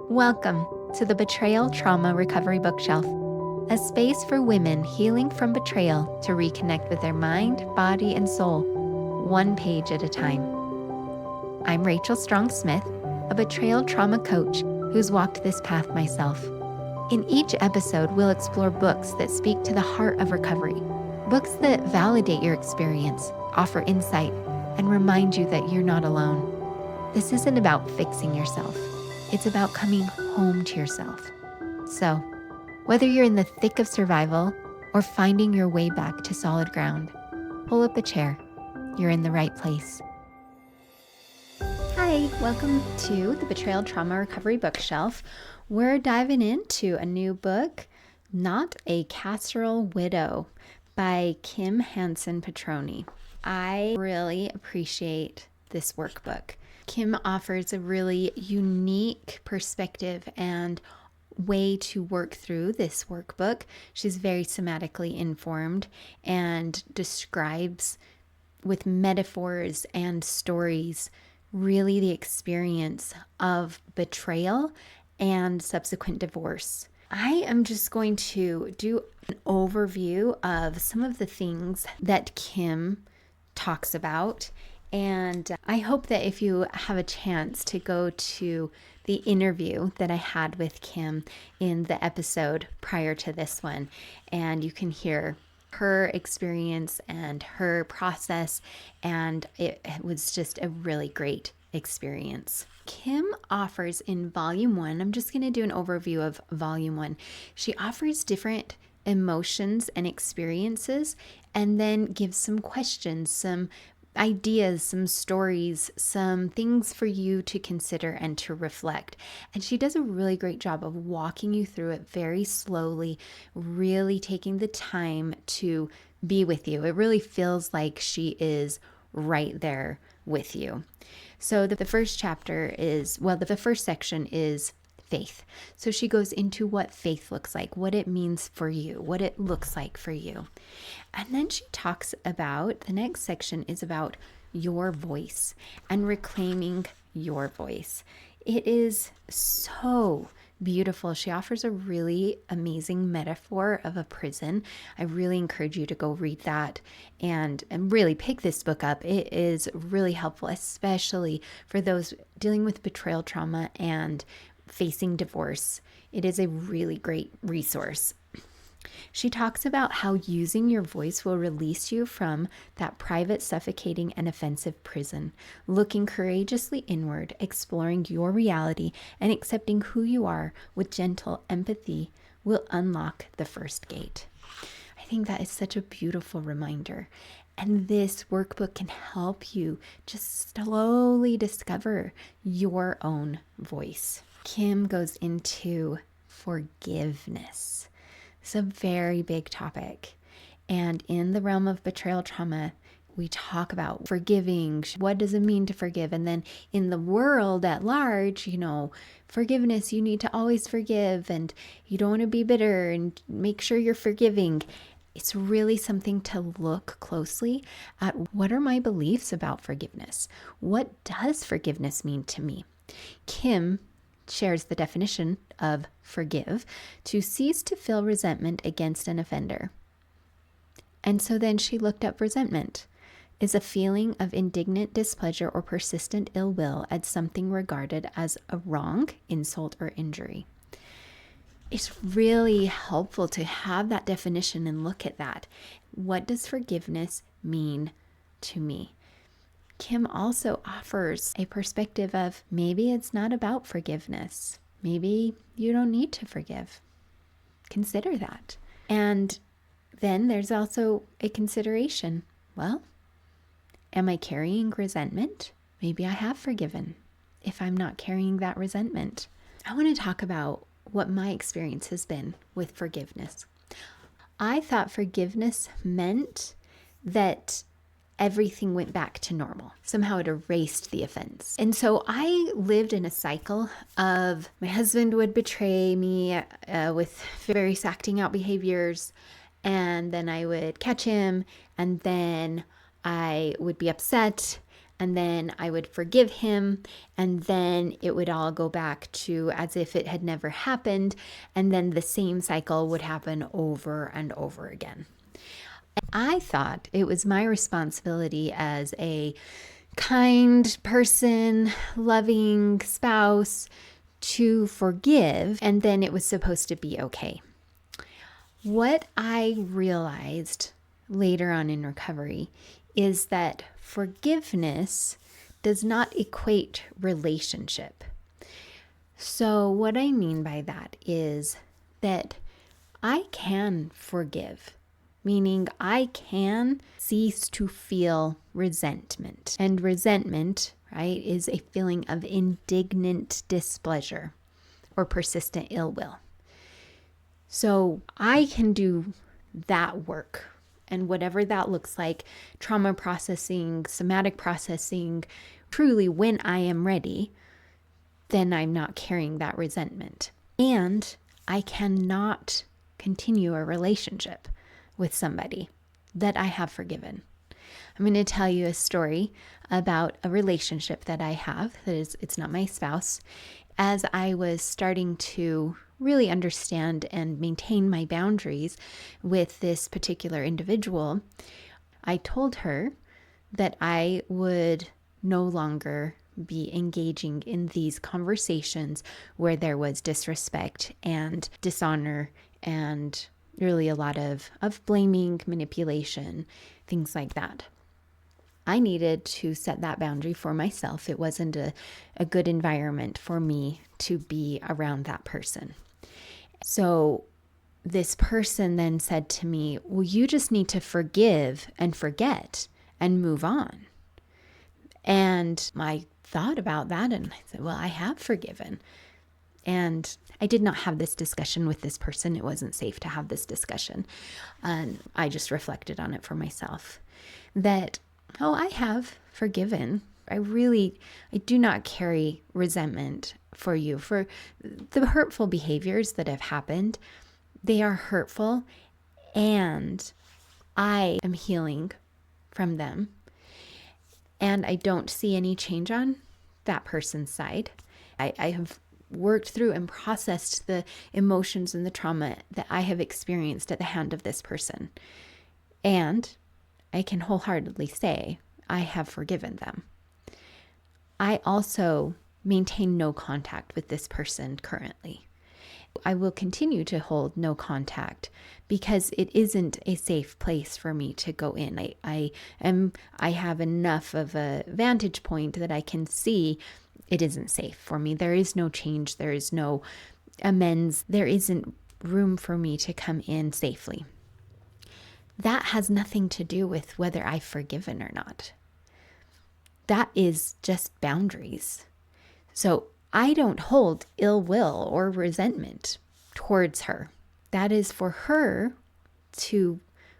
Welcome to the Betrayal Trauma Recovery Bookshelf, a space for women healing from betrayal to reconnect with their mind, body, and soul, one page at a time. I'm Rachel Strong-Smith, a betrayal trauma coach who's walked this path myself. In each episode, we'll explore books that speak to the heart of recovery, books that validate your experience, offer insight, and remind you that you're not alone. This isn't about fixing yourself. It's about coming home to yourself. So, whether you're in the thick of survival or finding your way back to solid ground, pull up a chair. You're in the right place. Hi, welcome to the Betrayal Trauma Recovery Bookshelf. We're diving into a new book, Not a Casserole Widow by Kim Hansen Petroni. I really appreciate this workbook. Kim offers a really unique perspective and way to work through this workbook. She's very somatically informed and describes with metaphors and stories really the experience of betrayal and subsequent divorce. I am just going to do an overview of some of the things that Kim talks about. And I hope that if you have a chance to go to the interview that I had with Kim in the episode prior to this one, and you can hear her experience and her process, and it was just a really great experience. Kim offers in volume 1, I'm just going to do an overview of volume 1. She offers different emotions and experiences and then gives some questions, some ideas, some stories, some things for you to consider and to reflect. And she does a really great job of walking you through it very slowly, really taking the time to be with you. It really feels like she is right there with you. So the first chapter is, the first section is faith. So she goes into what faith looks like, what it means for you, what it looks like for you. And then she talks about, the next section is about your voice and reclaiming your voice. It is so beautiful. She offers a really amazing metaphor of a prison. I really encourage you to go read that and really pick this book up. It is really helpful, especially for those dealing with betrayal trauma and facing divorce. It is a really great resource. She talks about how using your voice will release you from that private, suffocating, and offensive prison. Looking courageously inward, exploring your reality, and accepting who you are with gentle empathy will unlock the first gate. I think that is such a beautiful reminder. And this workbook can help you just slowly discover your own voice. Kim goes into forgiveness. It's a very big topic. And in the realm of betrayal trauma, we talk about forgiving. What does it mean to forgive? And then in the world at large, forgiveness, you need to always forgive and you don't want to be bitter and make sure you're forgiving. It's really something to look closely at. What are my beliefs about forgiveness? What does forgiveness mean to me? Kim shares the definition of forgive: to cease to feel resentment against an offender. And so then she looked up resentment is a feeling of indignant displeasure or persistent ill will at something regarded as a wrong, insult, or injury. It's really helpful to have that definition and look at that. What does forgiveness mean to me? Kim also offers a perspective of maybe it's not about forgiveness. Maybe you don't need to forgive. Consider that. And then there's also a consideration. Well, am I carrying resentment? Maybe I have forgiven if I'm not carrying that resentment. I want to talk about what my experience has been with forgiveness. I thought forgiveness meant that everything went back to normal. Somehow it erased the offense. And so I lived in a cycle of my husband would betray me with various acting out behaviors, and then I would catch him, and then I would be upset, and then I would forgive him, and then it would all go back to as if it had never happened, and then the same cycle would happen over and over again. I thought it was my responsibility as a kind person, loving spouse, to forgive, and then it was supposed to be okay. What I realized later on in recovery is that forgiveness does not equate relationship. So what I mean by that is that I can forgive, meaning I can cease to feel resentment. And resentment, right, is a feeling of indignant displeasure or persistent ill will. So I can do that work, and whatever that looks like, trauma processing, somatic processing, truly when I am ready, then I'm not carrying that resentment. And I cannot continue a relationship with somebody that I have forgiven. I'm going to tell you a story about a relationship that I have it's not my spouse. As I was starting to really understand and maintain my boundaries with this particular individual, I told her that I would no longer be engaging in these conversations where there was disrespect and dishonor and really a lot of blaming, manipulation, things like that. I needed to set that boundary for myself. It wasn't a good environment for me to be around that person. So this person then said to me, well, you just need to forgive and forget and move on. And I thought about that and I said, well, I have forgiven. And I did not have this discussion with this person. It wasn't safe to have this discussion. And I just reflected on it for myself that, oh, I have forgiven. I do not carry resentment for you for the hurtful behaviors that have happened. They are hurtful and I am healing from them. And I don't see any change on that person's side. I have worked through and processed the emotions and the trauma that I have experienced at the hand of this person. And I can wholeheartedly say I have forgiven them. I also maintain no contact with this person currently. I will continue to hold no contact because it isn't a safe place for me to go in. I have enough of a vantage point that I can see it isn't safe for me. There is no change. There is no amends. There isn't room for me to come in safely. That has nothing to do with whether I've forgiven or not. That is just boundaries. So I don't hold ill will or resentment towards her. That is for her to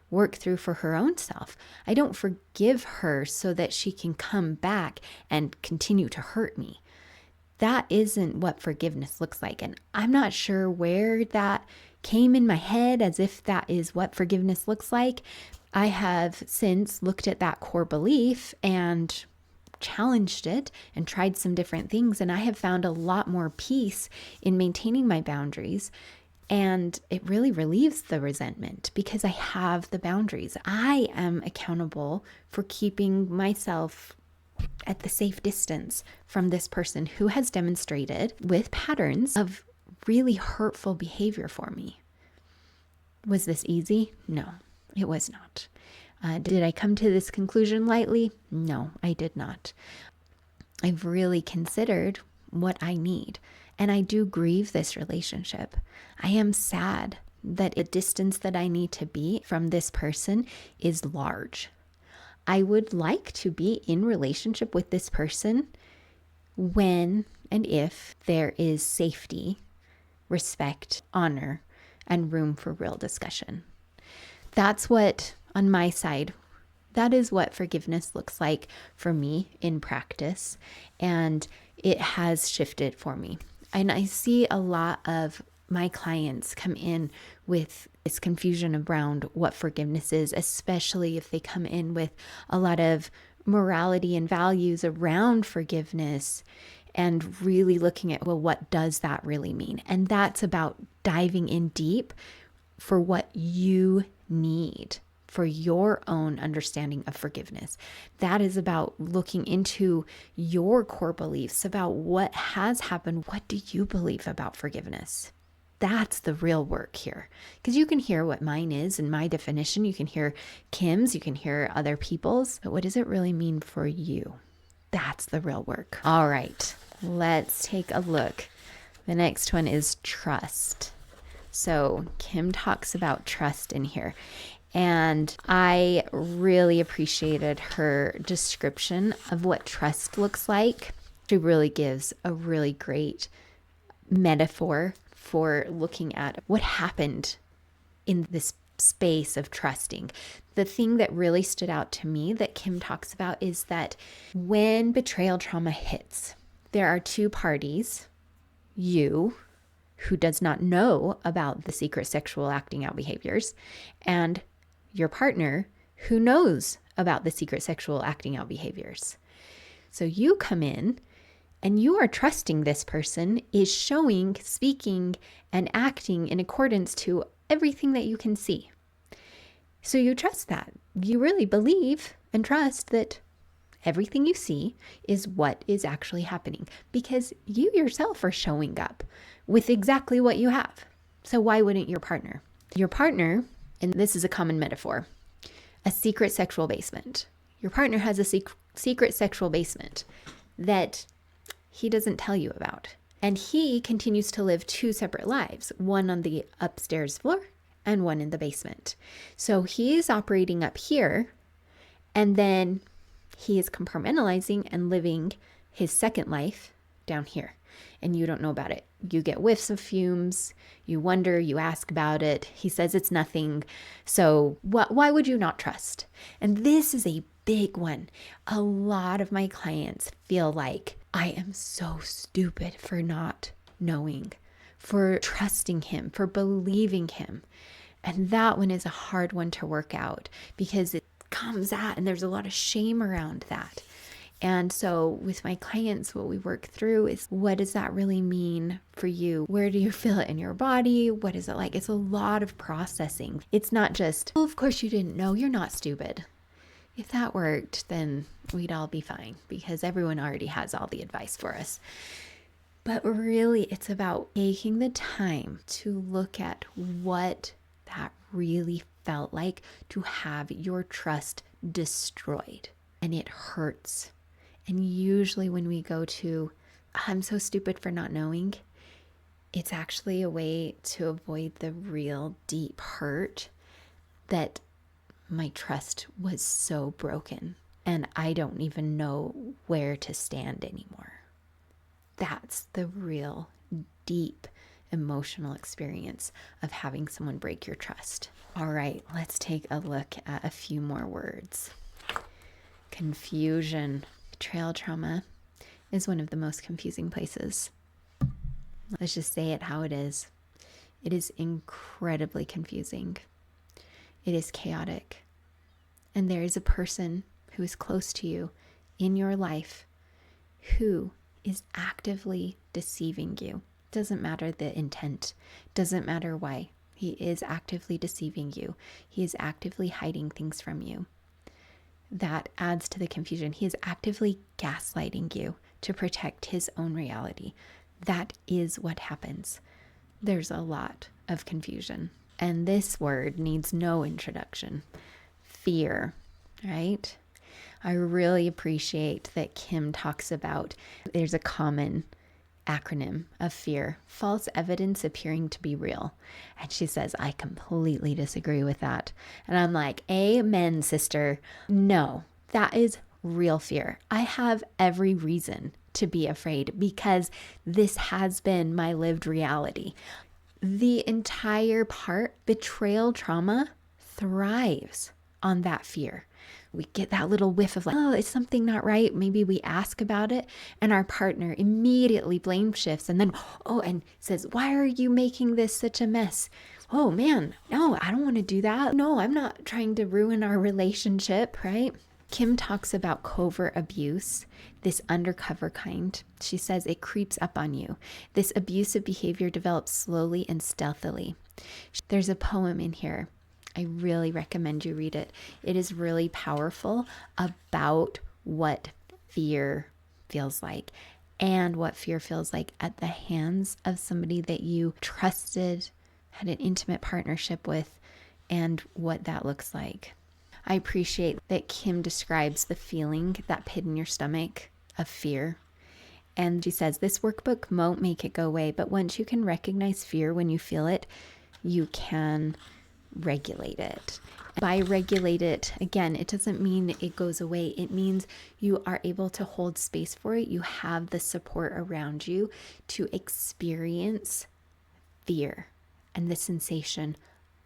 work through for her own self. I don't forgive her so that she can come back and continue to hurt me. That isn't what forgiveness looks like. And I'm not sure where that came in my head as if that is what forgiveness looks like. I have since looked at that core belief and challenged it and tried some different things. And I have found a lot more peace in maintaining my boundaries. And it really relieves the resentment because I have the boundaries. I am accountable for keeping myself at the safe distance from this person who has demonstrated with patterns of really hurtful behavior for me. Was this easy? No, it was not. Did I come to this conclusion lightly? No, I did not. I've really considered what I need, and I do grieve this relationship. I am sad that the distance that I need to be from this person is large. I would like to be in relationship with this person when and if there is safety, respect, honor, and room for real discussion. That's what, on my side, that is what forgiveness looks like for me in practice, and it has shifted for me. And I see a lot of my clients come in with this confusion around what forgiveness is, especially if they come in with a lot of morality and values around forgiveness and really looking at, well, what does that really mean? And that's about diving in deep for what you need for your own understanding of forgiveness. That is about looking into your core beliefs about what has happened. What do you believe about forgiveness? That's the real work here. Because you can hear what mine is and my definition. You can hear Kim's, you can hear other people's. But what does it really mean for you? That's the real work. All right, let's take a look. The next one is trust. So Kim talks about trust in here. And I really appreciated her description of what trust looks like. She really gives a really great metaphor for looking at what happened in this space of trusting. The thing that really stood out to me that Kim talks about is that when betrayal trauma hits, there are two parties, you, who does not know about the secret sexual acting out behaviors, and your partner who knows about the secret sexual acting out behaviors. So you come in and you are trusting this person is showing, speaking, and acting in accordance to everything that you can see. So you trust that. You really believe and trust that everything you see is what is actually happening because you yourself are showing up with exactly what you have. So why wouldn't your partner? Your partner, and this is a common metaphor, a secret sexual basement. Your partner has a secret sexual basement that he doesn't tell you about. And he continues to live two separate lives, one on the upstairs floor and one in the basement. So he is operating up here, and then he is compartmentalizing and living his second life down here. And you don't know about it. You get whiffs of fumes, you wonder, you ask about it. He says it's nothing. So why would you not trust? And this is a big one. A lot of my clients feel like I am so stupid for not knowing, for trusting him, for believing him. And that one is a hard one to work out because it comes at, and there's a lot of shame around that. And so with my clients, what we work through is, what does that really mean for you? Where do you feel it in your body? What is it like? It's a lot of processing. It's not just, well, of course you didn't know, you're not stupid. If that worked, then we'd all be fine because everyone already has all the advice for us. But really, it's about taking the time to look at what that really felt like to have your trust destroyed. And it hurts. And usually when we go to, I'm so stupid for not knowing, it's actually a way to avoid the real deep hurt that my trust was so broken and I don't even know where to stand anymore. That's the real deep emotional experience of having someone break your trust. All right, let's take a look at a few more words. Confusion. Betrayal trauma is one of the most confusing places. Let's just say it how it is. It is incredibly confusing. It is chaotic. And there is a person who is close to you in your life who is actively deceiving you. Doesn't matter the intent. Doesn't matter why. He is actively deceiving you. He is actively hiding things from you. That adds to the confusion. He is actively gaslighting you to protect his own reality. That is what happens. There's a lot of confusion. And this word needs no introduction. Fear, right? I really appreciate that Kim talks about, there's a common acronym of fear, false evidence appearing to be real. And she says, I completely disagree with that. And I'm like, amen, sister. No, that is real fear. I have every reason to be afraid because this has been my lived reality. The entire betrayal trauma thrives on that fear. We get that little whiff of like, oh, is something not right? Maybe we ask about it and our partner immediately blame shifts and then, and says, why are you making this such a mess? Oh man, no, I don't want to do that. No, I'm not trying to ruin our relationship, right? Kim talks about covert abuse, this undercover kind. She says it creeps up on you. This abusive behavior develops slowly and stealthily. There's a poem in here. I really recommend you read it. It is really powerful about what fear feels like and what fear feels like at the hands of somebody that you trusted, had an intimate partnership with, and what that looks like. I appreciate that Kim describes the feeling, that pit in your stomach of fear. And she says, this workbook won't make it go away, but once you can recognize fear when you feel it, you can regulate it. By regulate it, again, it doesn't mean it goes away. It means you are able to hold space for it. You have the support around you to experience fear and the sensation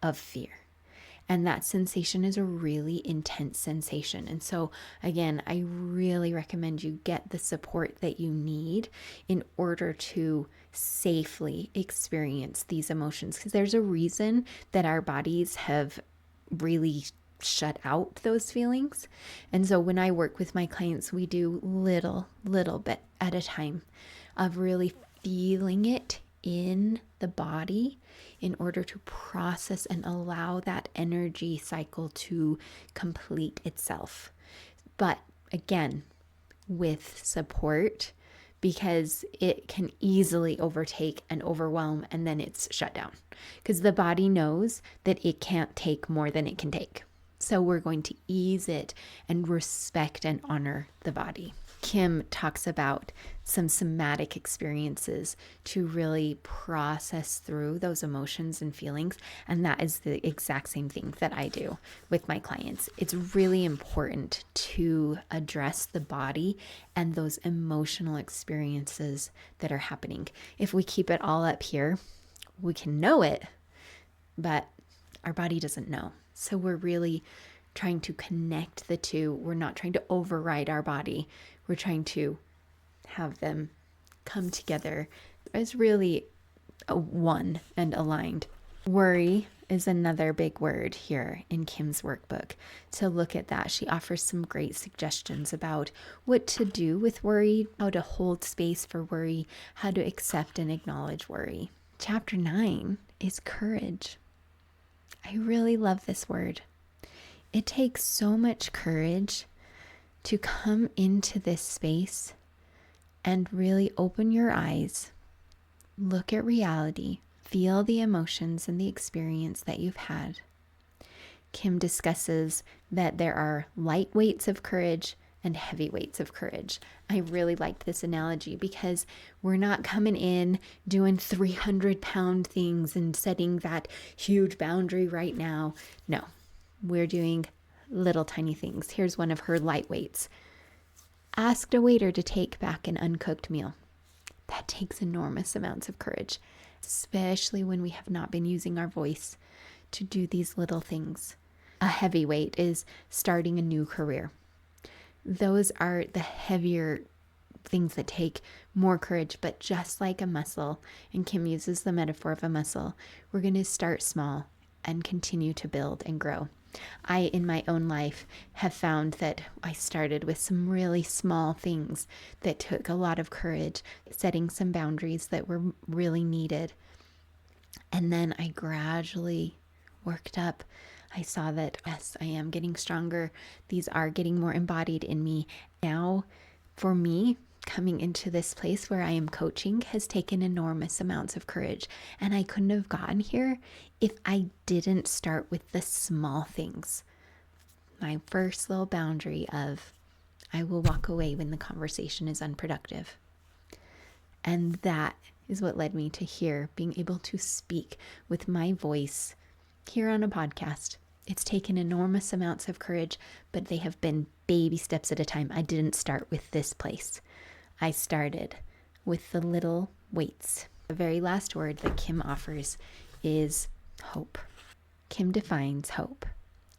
of fear. And that sensation is a really intense sensation. And so, again, I really recommend you get the support that you need in order to safely experience these emotions. Because there's a reason that our bodies have really shut out those feelings. And so when I work with my clients, we do little bit at a time of really feeling it in the body in order to process and allow that energy cycle to complete itself. But again, with support, because it can easily overtake and overwhelm, and then it's shut down because the body knows that it can't take more than it can take. So we're going to ease it and respect and honor the body. Kim talks about some somatic experiences to really process through those emotions and feelings. And that is the exact same thing that I do with my clients. It's really important to address the body and those emotional experiences that are happening. If we keep it all up here, we can know it, but our body doesn't know. So we're really trying to connect the two. We're not trying to override our body. We're trying to have them come together as really one and aligned. Worry is another big word here in Kim's workbook. To look at that, she offers some great suggestions about what to do with worry, how to hold space for worry, how to accept and acknowledge worry. Chapter 9 is courage. I really love this word. It takes so much courage to come into this space and really open your eyes, look at reality, feel the emotions and the experience that you've had. Kim discusses that there are light weights of courage and heavy weights of courage. I really liked this analogy because we're not coming in doing 300-pound things and setting that huge boundary right now. No, we're doing little tiny things. Here's one of her light weights. Asked a waiter to take back an uncooked meal. That takes enormous amounts of courage, especially when we have not been using our voice to do these little things. A heavy weight is starting a new career. Those are the heavier things that take more courage, but just like a muscle, and Kim uses the metaphor of a muscle, we're going to start small and continue to build and grow. I, in my own life, have found that I started with some really small things that took a lot of courage, setting some boundaries that were really needed. And then I gradually worked up. I saw that, yes, I am getting stronger. These are getting more embodied in me. Now, for me, coming into this place where I am coaching has taken enormous amounts of courage. And I couldn't have gotten here if I didn't start with the small things. My first little boundary of, I will walk away when the conversation is unproductive. And that is what led me to here, being able to speak with my voice here on a podcast. It's taken enormous amounts of courage, but they have been baby steps at a time. I didn't start with this place. I started with the little weights. The very last word that Kim offers is hope. Kim defines hope.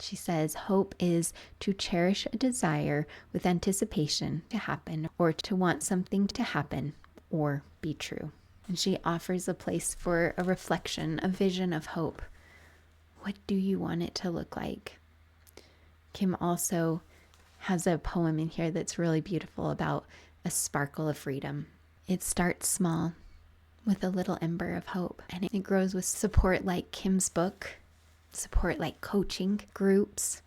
She says hope is to cherish a desire with anticipation to happen, or to want something to happen or be true. And she offers a place for a reflection, a vision of hope. What do you want it to look like? Kim also has a poem in here that's really beautiful about a sparkle of freedom. It starts small with a little ember of hope, and it grows with support like Kim's book, support like coaching groups,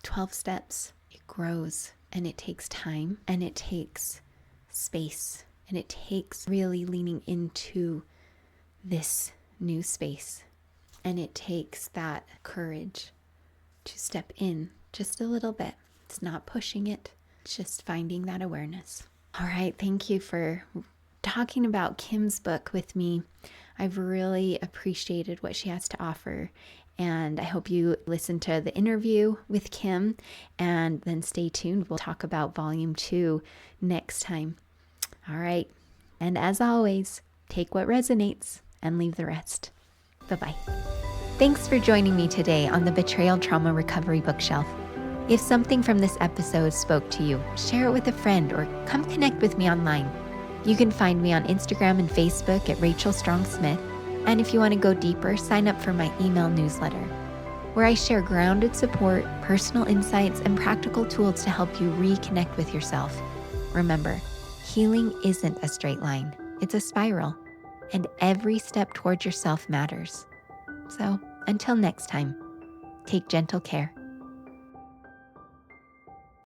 12 steps. It grows, and it takes time, and it takes space, and it takes really leaning into this new space, and it takes that courage to step in just a little bit. It's not pushing it, it's just finding that awareness. All right, thank you for talking about Kim's book with me. I've really appreciated what she has to offer, and I hope you listen to the interview with Kim, and then stay tuned. We'll talk about volume 2 next time. All right, and as always, take what resonates and leave the rest. Bye-bye. Thanks for joining me today on the Betrayal Trauma Recovery Bookshelf. If something from this episode spoke to you, share it with a friend or come connect with me online. You can find me on Instagram and Facebook at Rachel Strong Smith. And if you want to go deeper, sign up for my email newsletter, where I share grounded support, personal insights, and practical tools to help you reconnect with yourself. Remember, healing isn't a straight line. It's a spiral, and every step towards yourself matters. So until next time, take gentle care.